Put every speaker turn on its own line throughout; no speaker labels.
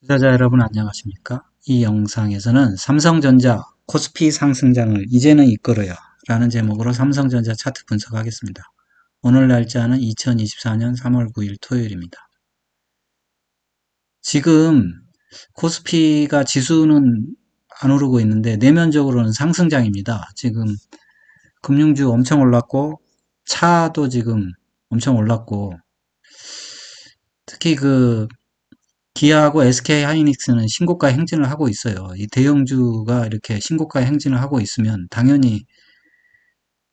투자자 여러분 안녕하십니까? 이 영상에서는 삼성전자 코스피 상승장을 이제는 이끌어요 라는 제목으로 삼성전자 차트 분석하겠습니다. 오늘 날짜는 2024년 3월 9일 토요일입니다. 지금 코스피가 지수는 안 오르고 있는데 내면적으로는 상승장입니다. 지금 금융주 엄청 올랐고 차도 지금 엄청 올랐고 특히 기아하고 SK 하이닉스는 신고가 행진을 하고 있어요. 이 대형주가 이렇게 신고가 행진을 하고 있으면 당연히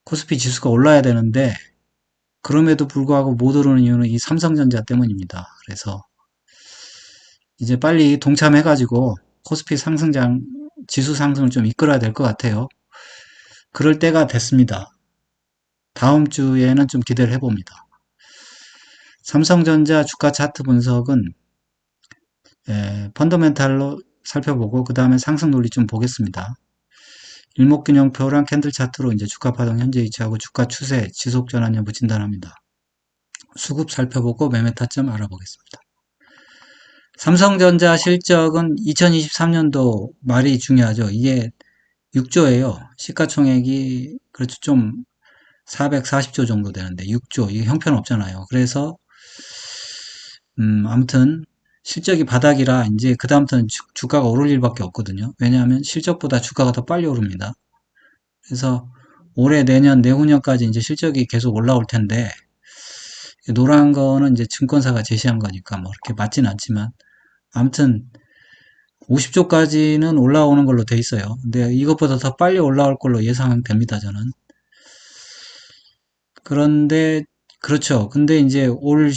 코스피 지수가 올라야 되는데 그럼에도 불구하고 못 오르는 이유는 이 삼성전자 때문입니다. 그래서 이제 빨리 동참해가지고 코스피 상승장 지수 상승을 좀 이끌어야 될 것 같아요. 그럴 때가 됐습니다. 다음 주에는 좀 기대를 해봅니다. 삼성전자 주가 차트 분석은 펀더멘탈로 살펴보고 그 다음에 상승 논리 좀 보겠습니다. 일목균형표랑 캔들 차트로 이제 주가 파동 현재 위치하고 주가 추세, 지속 전환 여부 진단합니다. 수급 살펴보고 매매 타점 알아보겠습니다. 삼성전자 실적은 2023년도 말이 중요하죠. 이게 6조예요. 시가총액이 그렇죠. 좀 440조 정도 되는데 6조 이게 형편없잖아요. 그래서 아무튼 실적이 바닥이라 이제 그다음부터는 주가가 오를 일밖에 없거든요. 왜냐하면 실적보다 주가가 더 빨리 오릅니다. 그래서 올해, 내년, 내후년까지 이제 실적이 계속 올라올 텐데, 노란 거는 이제 증권사가 제시한 거니까 뭐 그렇게 맞진 않지만, 아무튼 50조까지는 올라오는 걸로 돼 있어요. 근데 이것보다 더 빨리 올라올 걸로 예상됩니다, 저는. 그런데, 그렇죠. 근데 이제 올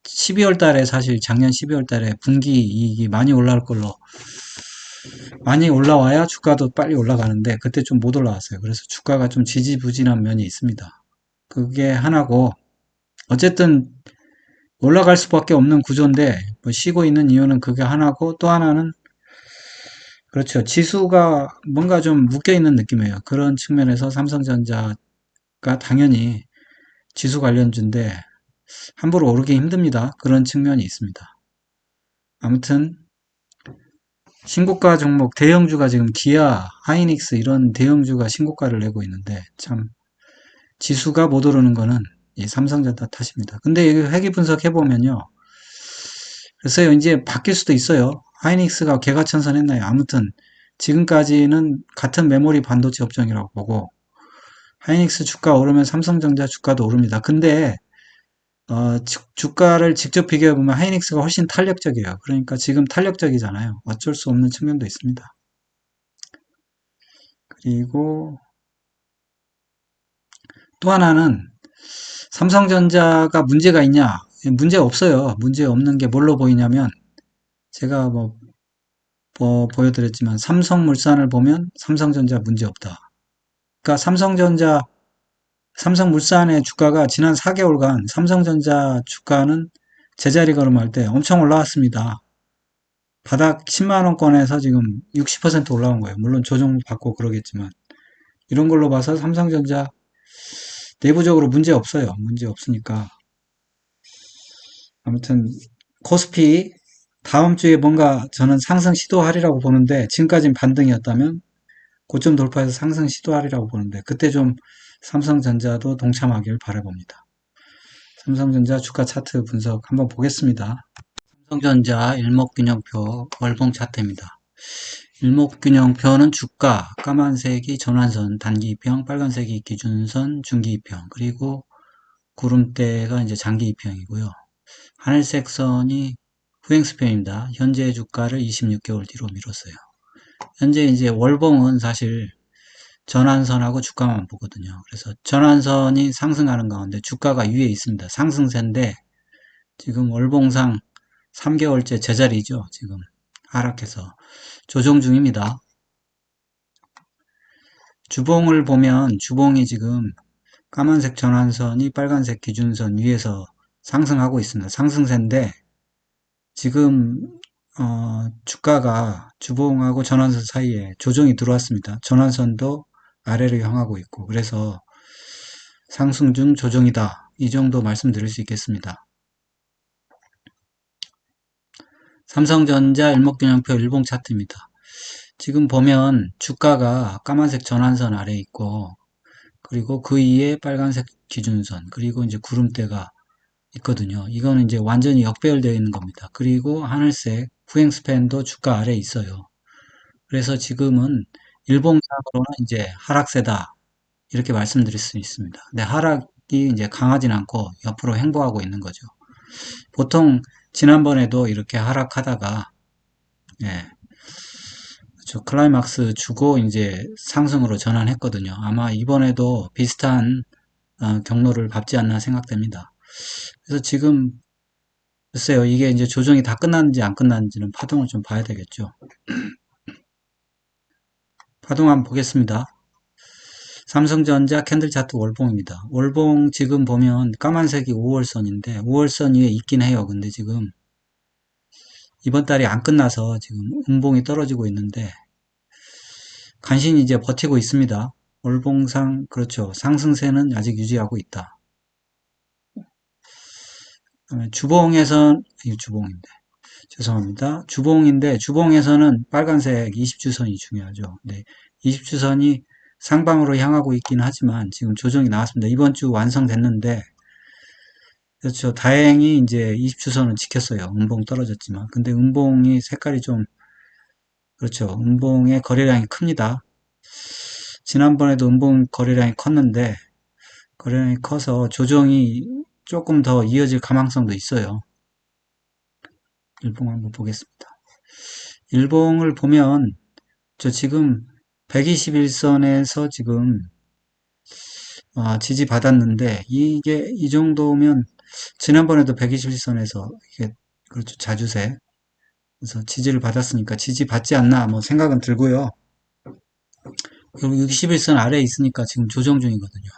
12월 달에 사실 작년 12월 달에 분기 이익이 많이 올라올 걸로 많이 올라와야 주가도 빨리 올라가는데 그때 좀 못 올라왔어요. 그래서 주가가 좀 지지부진한 면이 있습니다. 그게 하나고 어쨌든 올라갈 수밖에 없는 구조인데 뭐 쉬고 있는 이유는 그게 하나고 또 하나는 그렇죠. 지수가 뭔가 좀 묶여 있는 느낌이에요. 그런 측면에서 삼성전자가 당연히 지수 관련주인데 함부로 오르기 힘듭니다. 그런 측면이 있습니다. 아무튼 신고가 종목 대형주가 지금 기아, 하이닉스 이런 대형주가 신고가를 내고 있는데 참 지수가 못 오르는 거는 이 삼성전자 탓입니다. 근데 이 회귀 분석해 보면요. 글쎄요, 이제 바뀔 수도 있어요. 하이닉스가 개가천선했나요? 아무튼 지금까지는 같은 메모리 반도체 업종이라고 보고 하이닉스 주가 오르면 삼성전자 주가도 오릅니다. 근데 주가를 직접 비교해 보면 하이닉스가 훨씬 탄력적이에요. 그러니까 지금 탄력적이잖아요. 어쩔 수 없는 측면도 있습니다. 그리고 또 하나는 삼성전자가 문제가 있냐? 문제 없어요. 문제 없는 게 뭘로 보이냐면 제가 뭐 보여드렸지만 삼성물산을 보면 삼성전자 문제 없다. 그러니까 삼성물산의 주가가 지난 4개월간 삼성전자 주가는 제자리 걸음할 때 엄청 올라왔습니다. 바닥 10만 원권에서 지금 60% 올라온 거예요. 물론 조정 받고 그러겠지만 이런 걸로 봐서 삼성전자 내부적으로 문제 없어요. 문제 없으니까 아무튼 코스피 다음 주에 뭔가 저는 상승 시도하리라고 보는데 지금까지는 반등이었다면 고점 돌파해서 상승 시도하리라고 보는데 그때 좀 삼성전자도 동참하길 바라봅니다. 삼성전자 주가 차트 분석 한번 보겠습니다. 삼성전자 일목균형표 월봉 차트입니다. 일목균형표는 주가, 까만색이 전환선, 단기이평, 빨간색이 기준선, 중기이평, 그리고 구름대가 이제 장기이평이고요. 하늘색 선이 후행스편입니다. 현재 주가를 26개월 뒤로 미뤘어요. 현재 이제 월봉은 사실 전환선하고 주가만 보거든요. 그래서 전환선이 상승하는 가운데 주가가 위에 있습니다. 상승세인데 지금 월봉상 3개월째 제자리죠. 지금 하락해서 조정 중입니다. 주봉을 보면 주봉이 지금 까만색 전환선이 빨간색 기준선 위에서 상승하고 있습니다. 상승세인데 지금 주가가 주봉하고 전환선 사이에 조정이 들어왔습니다. 전환선도 아래로 향하고 있고 그래서 상승 중 조정이다. 이 정도 말씀드릴 수 있겠습니다. 삼성전자 일목균형표 일봉 차트입니다. 지금 보면 주가가 까만색 전환선 아래에 있고, 그리고 그 위에 빨간색 기준선, 그리고 이제 구름대가 있거든요. 이거는 이제 완전히 역배열되어 있는 겁니다. 그리고 하늘색 후행 스팬도 주가 아래에 있어요. 그래서 지금은 일봉상으로는 이제 하락세다. 이렇게 말씀드릴 수 있습니다. 근데 하락이 이제 강하진 않고 옆으로 횡보하고 있는 거죠. 보통 지난번에도 이렇게 하락하다가, 예, 그렇죠. 클라이막스 주고 이제 상승으로 전환했거든요. 아마 이번에도 비슷한 경로를 밟지 않나 생각됩니다. 그래서 지금 글쎄요, 이게 이제 조정이 다 끝났는지 안 끝났는지는 파동을 좀 봐야 되겠죠. 파동 한번 보겠습니다. 삼성전자 캔들 차트 월봉입니다. 월봉 지금 보면 까만색이 5월선인데 5월선 위에 있긴 해요. 근데 지금 이번 달이 안 끝나서 지금 음봉이 떨어지고 있는데 간신히 이제 버티고 있습니다. 월봉상 그렇죠. 상승세는 아직 유지하고 있다. 그다음에 주봉에선 이 주봉인데 죄송합니다. 주봉인데 주봉에서는 빨간색 20주선이 중요하죠. 네, 20주선이 상방으로 향하고 있긴 하지만 지금 조정이 나왔습니다. 이번 주 완성됐는데 그렇죠. 다행히 이제 20주선은 지켰어요. 음봉 떨어졌지만. 근데 음봉이 색깔이 좀 그렇죠. 음봉의 거래량이 큽니다. 지난번에도 음봉 거래량이 컸는데 거래량이 커서 조정이 조금 더 이어질 가망성도 있어요. 일봉 한번 보겠습니다. 일봉을 보면 저 지금 121선에서 지금 지지받았는데 이게 이 정도면 지난번에도 121선에서 이게 그렇죠. 자주세 그래서 지지를 받았으니까 지지받지 않나 뭐 생각은 들고요. 결국 61선 아래에 있으니까 지금 조정 중이거든요.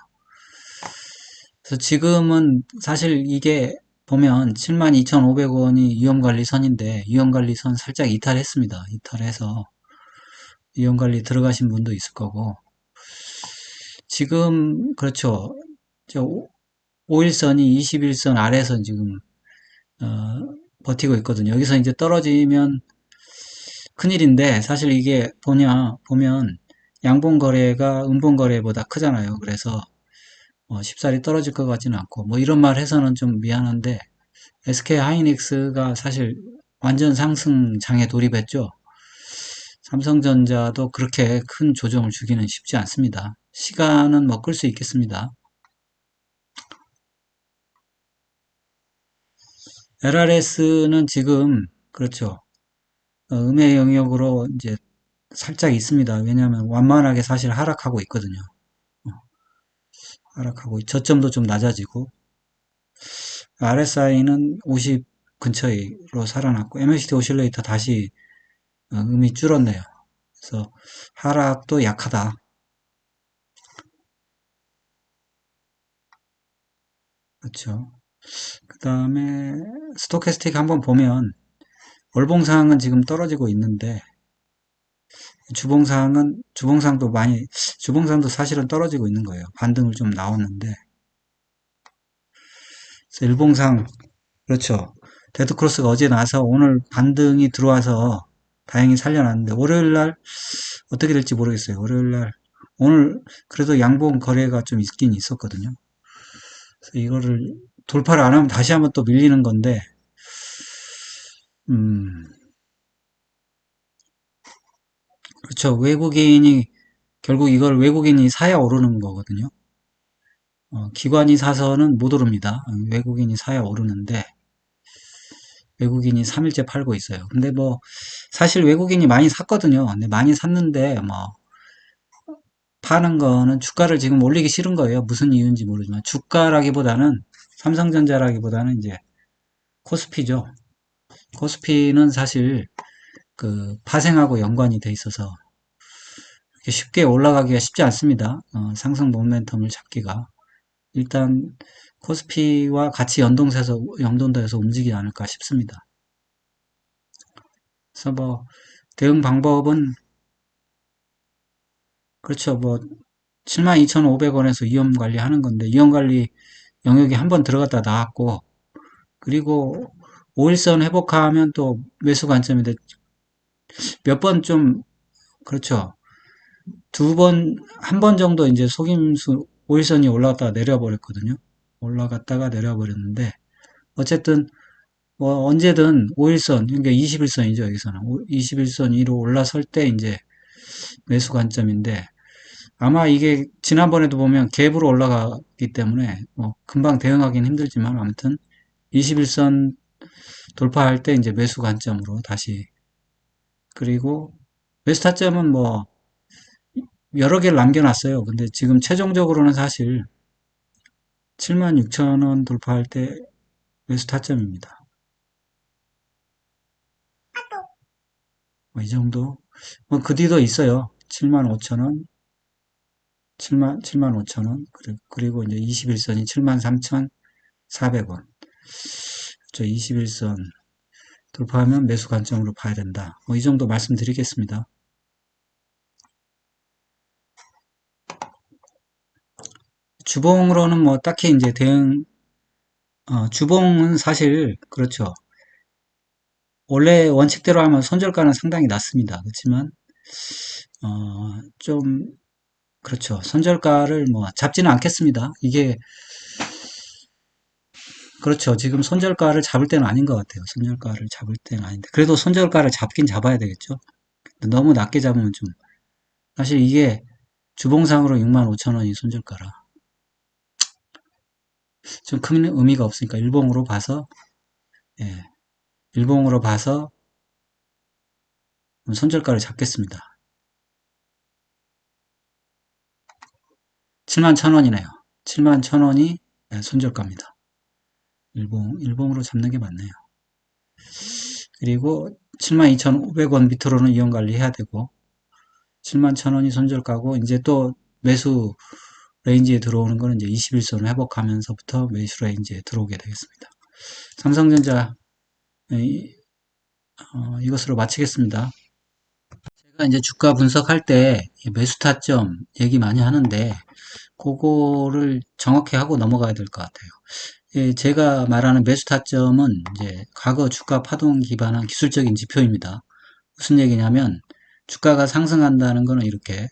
그래서 지금은 사실 이게 보면 72,500원이 위험관리선인데 위험관리선 살짝 이탈했습니다. 이탈해서 위험관리 들어가신 분도 있을 거고 지금 그렇죠. 저 5일선이 21선 아래에서 지금 버티고 있거든요. 여기서 이제 떨어지면 큰일인데 사실 이게 보면 양봉 거래가 음봉 거래보다 크잖아요. 그래서 쉽사리 떨어질 것 같지는 않고 뭐 이런 말 해서는 좀 미안한데 SK 하이닉스가 사실 완전 상승장에 돌입했죠. 삼성전자도 그렇게 큰 조정을 주기는 쉽지 않습니다. 시간은 뭐 끌 수 있겠습니다. LRS는 지금 그렇죠. 음의 영역으로 이제 살짝 있습니다. 왜냐하면 완만하게 사실 하락하고 있거든요. 하락하고 저점도 좀 낮아지고 RSI는 50 근처로 살아났고 MACD 오실레이터 다시 음이 줄었네요. 그래서 하락도 약하다. 그렇죠. 그 다음에 스토캐스틱 한번 보면 월봉상은 지금 떨어지고 있는데 주봉상도 사실은 떨어지고 있는 거예요. 반등을 좀 나왔는데 그래서 일봉상 그렇죠. 데드크로스가 어제 나서 오늘 반등이 들어와서 다행히 살려놨는데 월요일 날 어떻게 될지 모르겠어요. 월요일 날 오늘 그래도 양봉 거래가 좀 있긴 있었거든요. 그래서 이거를 돌파를 안 하면 다시 한번 또 밀리는 건데 음, 그렇죠. 결국 이걸 외국인이 사야 오르는 거거든요. 기관이 사서는 못 오릅니다. 외국인이 사야 오르는데 외국인이 3일째 팔고 있어요. 근데 뭐 사실 외국인이 많이 샀거든요. 근데 많이 샀는데 뭐 파는 거는 주가를 지금 올리기 싫은 거예요. 무슨 이유인지 모르지만 주가라기보다는 삼성전자라기보다는 이제 코스피죠. 코스피는 사실 그 파생하고 연관이 돼 있어서 쉽게 올라가기가 쉽지 않습니다. 상승 모멘텀을 잡기가. 일단 코스피와 같이 연동돼서 움직이지 않을까 싶습니다. 그래서 뭐 대응 방법은 그렇죠. 뭐 72,500원에서 위험 관리하는 건데 위험 관리 영역이 한번 들어갔다 나왔고 그리고 5일선 회복하면 또 매수 관점인데 몇 번 좀 그렇죠. 두 번, 한 번 정도 이제 속임수 5일선이 올라갔다가 내려버렸거든요. 올라갔다가 내려버렸는데 어쨌든 뭐 언제든 5일선, 그러니까 21선이죠, 여기서는. 21선 위로 올라설 때 이제 매수 관점인데 아마 이게 지난번에도 보면 갭으로 올라가기 때문에 뭐 금방 대응하기는 힘들지만 아무튼 21선 돌파할 때 이제 매수 관점으로 다시 그리고 매수 타점은 뭐 여러 개를 남겨놨어요. 근데 지금 최종적으로는 사실 76,000원 돌파할 때 매수 타점입니다. 뭐이 정도? 뭐 그 뒤도 있어요. 75,000원, 75,000원, 그리고 이제 21선이 73,400원. 저 21선 돌파하면 매수 관점으로 봐야 된다. 뭐 이 정도 말씀드리겠습니다. 주봉으로는 뭐 딱히 이제 주봉은 사실 그렇죠. 원래 원칙대로 하면 손절가는 상당히 낮습니다. 그렇지만 좀 그렇죠. 손절가를 뭐 잡지는 않겠습니다. 이게 그렇죠. 지금 손절가를 잡을 때는 아닌 것 같아요. 손절가를 잡을 때는 아닌데 그래도 손절가를 잡긴 잡아야 되겠죠. 너무 낮게 잡으면 좀 사실 이게 주봉상으로 65,000원이 손절가라 좀 큰 의미가 없으니까 일봉으로 봐서 예, 일봉으로 봐서 손절가를 잡겠습니다. 71,000원이네요. 71,000원이 손절가입니다. 일봉으로 잡는 게 맞네요. 그리고 72,500원 밑으로는 이용 관리해야 되고 71,000원이 손절가고 이제 또 매수 레인지에 들어오는 거는 이제 21선을 회복하면서부터 매수 레인지에 들어오게 되겠습니다. 삼성전자 이것으로 마치겠습니다. 제가 이제 주가 분석할 때 매수 타점 얘기 많이 하는데 그거를 정확히 하고 넘어가야 될 것 같아요. 예, 제가 말하는 매수 타점은 이제 과거 주가 파동 기반한 기술적인 지표입니다. 무슨 얘기냐면 주가가 상승한다는 거는 이렇게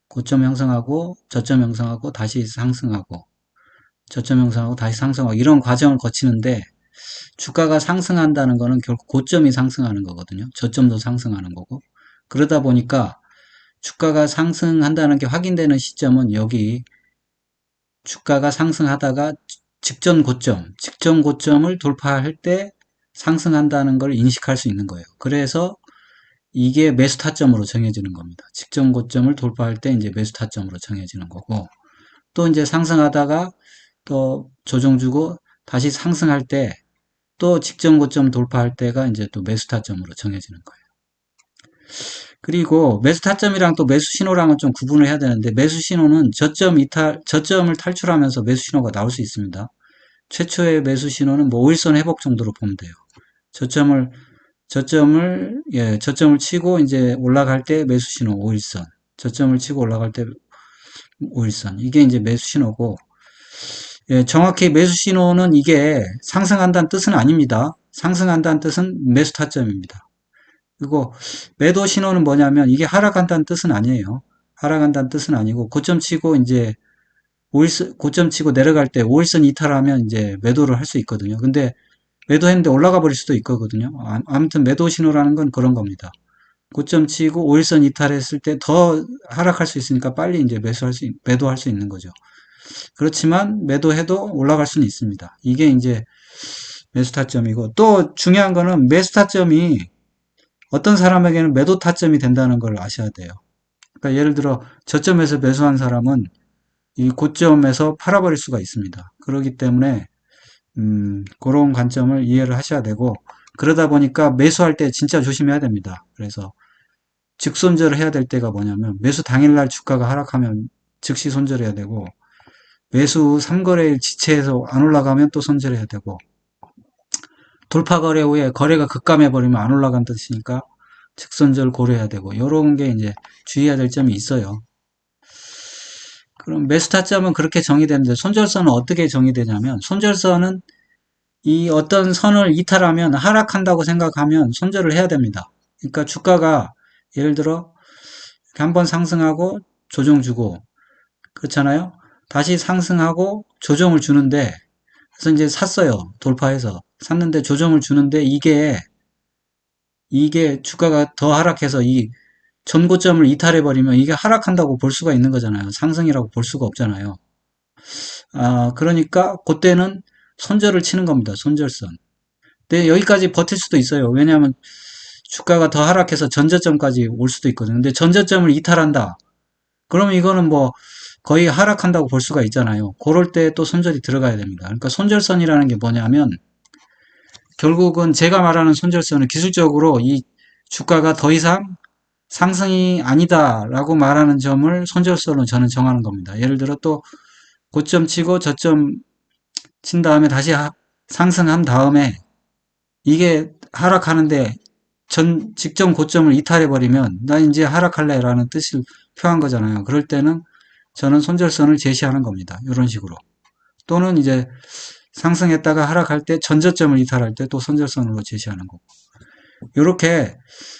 고점 형성하고 저점 형성하고 다시 상승하고 저점 형성하고 다시 상승하고 이런 과정을 거치는데 주가가 상승한다는 거는 결국 고점이 상승하는 거거든요. 저점도 상승하는 거고 그러다 보니까 주가가 상승한다는 게 확인되는 시점은 여기 주가가 상승하다가 직전 고점을 돌파할 때 상승한다는 걸 인식할 수 있는 거예요. 그래서 이게 매수 타점으로 정해지는 겁니다. 직전 고점을 돌파할 때 이제 매수 타점으로 정해지는 거고 또 이제 상승하다가 또 조정 주고 다시 상승할 때 또 직전 고점 돌파할 때가 이제 또 매수 타점으로 정해지는 거예요. 그리고 매수 타점이랑 또 매수 신호랑은 좀 구분을 해야 되는데 매수 신호는 저점을 탈출하면서 매수 신호가 나올 수 있습니다. 최초의 매수 신호는 뭐 5일선 회복 정도로 보면 돼요. 저점을 저점을 치고 이제 올라갈 때 매수 신호 5일선. 저점을 치고 올라갈 때 5일선. 이게 이제 매수 신호고 예, 정확히 매수 신호는 이게 상승한다는 뜻은 아닙니다. 상승한다는 뜻은 매수 타점입니다. 그리고 매도 신호는 뭐냐면 이게 하락한다는 뜻은 아니에요. 하락한다는 뜻은 아니고 고점 치고 이제 5일선 고점 치고 내려갈 때 5일선 이탈하면 이제 매도를 할 수 있거든요. 근데 매도했는데 올라가 버릴 수도 있거든요. 아무튼 매도 신호라는 건 그런 겁니다. 고점 치고 5일선 이탈했을 때 더 하락할 수 있으니까 빨리 이제 매도할 수 있는 거죠. 그렇지만 매도해도 올라갈 수는 있습니다. 이게 이제 매수 타점이고 또 중요한 거는 매수 타점이 어떤 사람에게는 매도 타점이 된다는 걸 아셔야 돼요. 그러니까 예를 들어 저점에서 매수한 사람은 이 고점에서 팔아버릴 수가 있습니다. 그렇기 때문에 그런 관점을 이해를 하셔야 되고 그러다 보니까 매수할 때 진짜 조심해야 됩니다. 그래서 즉손절을 해야 될 때가 뭐냐면 매수 당일날 주가가 하락하면 즉시 손절해야 되고 매수 3거래일 지체해서 안 올라가면 또 손절해야 되고 돌파 거래 후에 거래가 급감해 버리면 안 올라간 뜻이니까 직선절 고려해야 되고 이런 게 이제 주의해야 될 점이 있어요. 그럼 매수 타점은 그렇게 정의되는데 손절선은 어떻게 정의되냐면 손절선은 이 어떤 선을 이탈하면 하락한다고 생각하면 손절을 해야 됩니다. 그러니까 주가가 예를 들어 한번 상승하고 조정 주고 그렇잖아요. 다시 상승하고 조정을 주는데 그래서 이제 샀어요. 돌파해서 샀는데 조정을 주는데 이게 주가가 더 하락해서 이 전고점을 이탈해버리면 이게 하락한다고 볼 수가 있는 거잖아요. 상승이라고 볼 수가 없잖아요. 그러니까 그때는 손절을 치는 겁니다. 손절선. 근데 여기까지 버틸 수도 있어요. 왜냐하면 주가가 더 하락해서 전저점까지 올 수도 있거든요. 근데 전저점을 이탈한다. 그러면 이거는 뭐 거의 하락한다고 볼 수가 있잖아요. 그럴 때 또 손절이 들어가야 됩니다. 그러니까 손절선이라는 게 뭐냐면 결국은 제가 말하는 손절선은 기술적으로 이 주가가 더 이상 상승이 아니다라고 말하는 점을 손절선으로 저는 정하는 겁니다. 예를 들어 또 고점 치고 저점 친 다음에 다시 상승한 다음에 이게 하락하는데 직전 고점을 이탈해버리면 나 이제 하락할래 라는 뜻을 표한 거잖아요. 그럴 때는 저는 손절선을 제시하는 겁니다. 이런 식으로. 또는 이제 상승했다가 하락할 때 전저점을 이탈할 때 또 손절선으로 제시하는 거고. 이렇게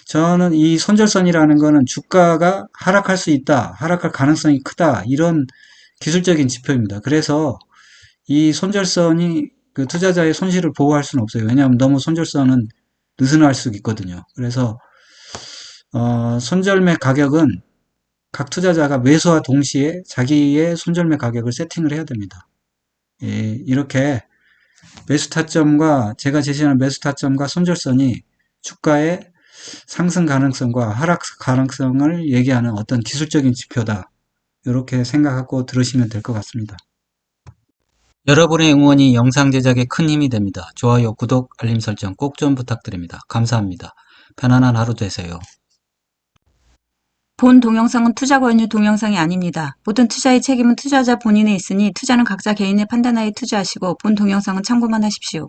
저는 이 손절선이라는 거는 주가가 하락할 수 있다, 하락할 가능성이 크다, 이런 기술적인 지표입니다. 그래서 이 손절선이 그 투자자의 손실을 보호할 수는 없어요. 왜냐하면 너무 손절선은 느슨할 수 있거든요. 그래서 손절매 가격은 각 투자자가 매수와 동시에 자기의 손절매 가격을 세팅을 해야 됩니다. 예, 이렇게 매수 타점과 제가 제시하는 매수 타점과 손절선이 주가의 상승 가능성과 하락 가능성을 얘기하는 어떤 기술적인 지표다. 이렇게 생각하고 들으시면 될 것 같습니다. 여러분의 응원이 영상 제작에 큰 힘이 됩니다. 좋아요, 구독, 알림 설정 꼭 좀 부탁드립니다. 감사합니다. 편안한 하루 되세요.
본 동영상은 투자 권유 동영상이 아닙니다. 모든 투자의 책임은 투자자 본인에 있으니 투자는 각자 개인의 판단하에 투자하시고 본 동영상은 참고만 하십시오.